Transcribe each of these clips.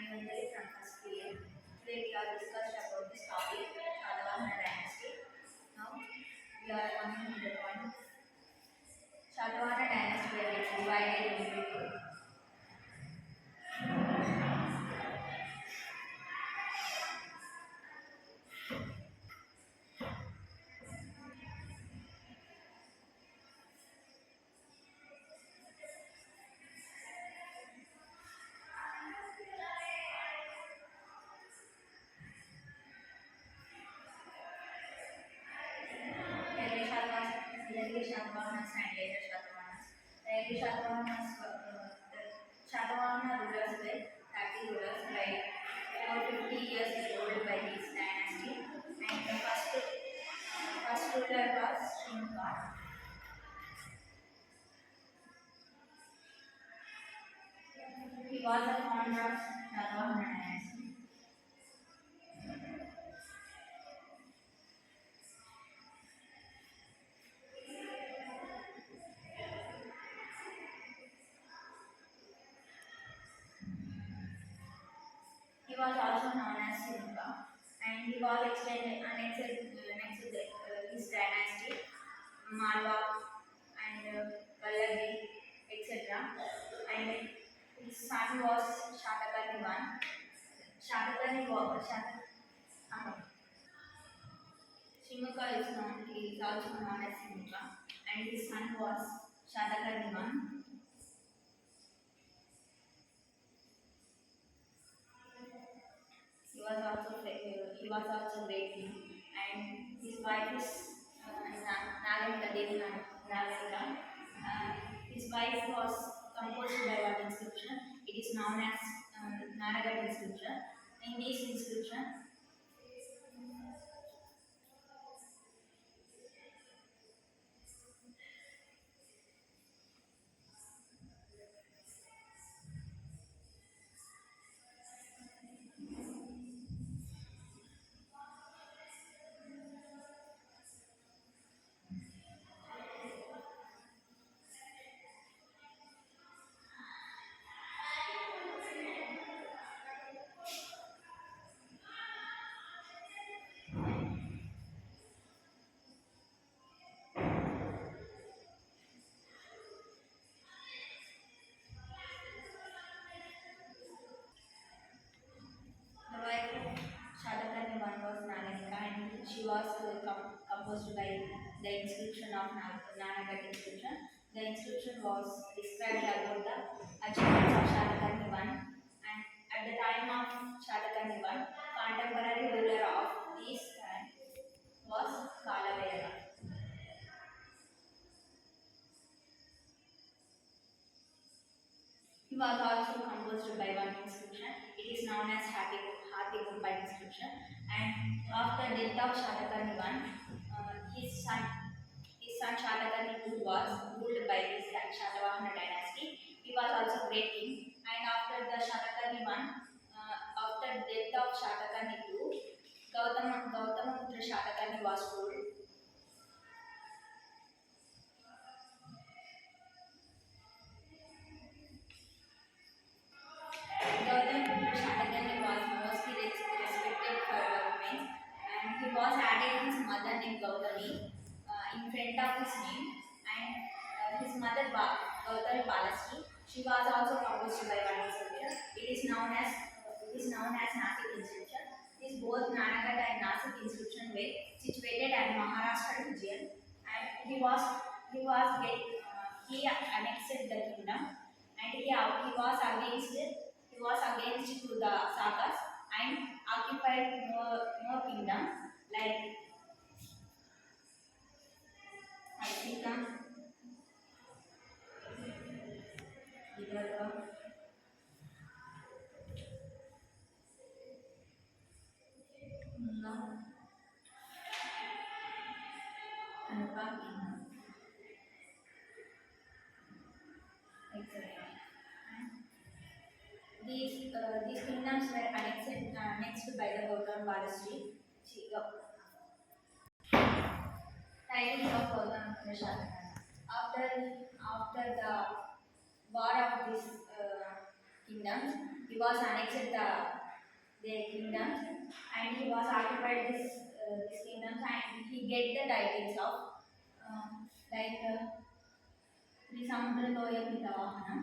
Nandali from first year. Today we are discussed about this topic, Shatavahana dynasty. Now we are coming to the point. Shatavahana dynasty was divided into early Shatavahanas and later Shatavahanas. The early Shatavahana rulers were 30 rulers like 450 years old by this dynasty, and the first ruler was Shrimpa. He was the founder of Shatavahana dynasty. He was also known as Shrimpa, and he was annexed his dynasty, Malwa and Vallabhi, etc. And his son was Shatakarni I. Shatakarni was Shimuka is also known as Shimuka, and his son was Shatakarni I. He was also great king, and his wife is Nagarika Devi Nagarika. His wife was composed by what inscription? It is known as Nanagat inscription. In this inscription, the wife of Shatakarni I was Nagarika, and she was composed by the inscription of Nanagat inscription. The inscription was described about the achievements of Shatakarni I, and at the time of Shatakarni I, contemporary ruler of this time was Kalavera. He was also composed by one inscription. It is known as Hathigumpa inscription. And after death of Shatakarni I, his son Shatakarni II was ruled by this Shatavahana dynasty. He was also great king. And after the Shatakarni I, after death of Shatakarni II, Gautamaputra Shatakarni was ruled. Gautamaputra Shatakarni was mostly respected for women, and he was added his mother named Gautami in front of his name, and his mother Gautami Balasri. She was also composed by one inscription. It is known as Nasik inscription. These both Nanagat and Nasik inscription were situated at Maharashtra region, and he annexed the kingdom, and he was against to the Sakas and occupied more kingdom like Asika, Vidarbha, Mulla, Anupa kingdom, etc. These kingdoms were annexed by the Gautam Balasri. Tidings of Gautam Shatavahana. After the war of these kingdoms, he was annexed their kingdoms, and he was occupied this kingdoms, and he get the titles of like Trisamudra Toya Pitavahana.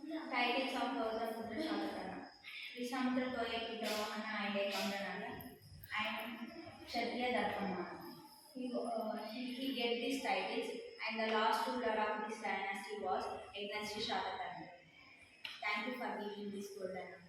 The titles of Gautamudra Shastakara. Trisamudra Toya Pitavahana and Ekamranala and Kshatriya Darpamana. He get these titles, and the last ruler of this dynasty was Eknasti Shakatani. Thank you for giving this golden.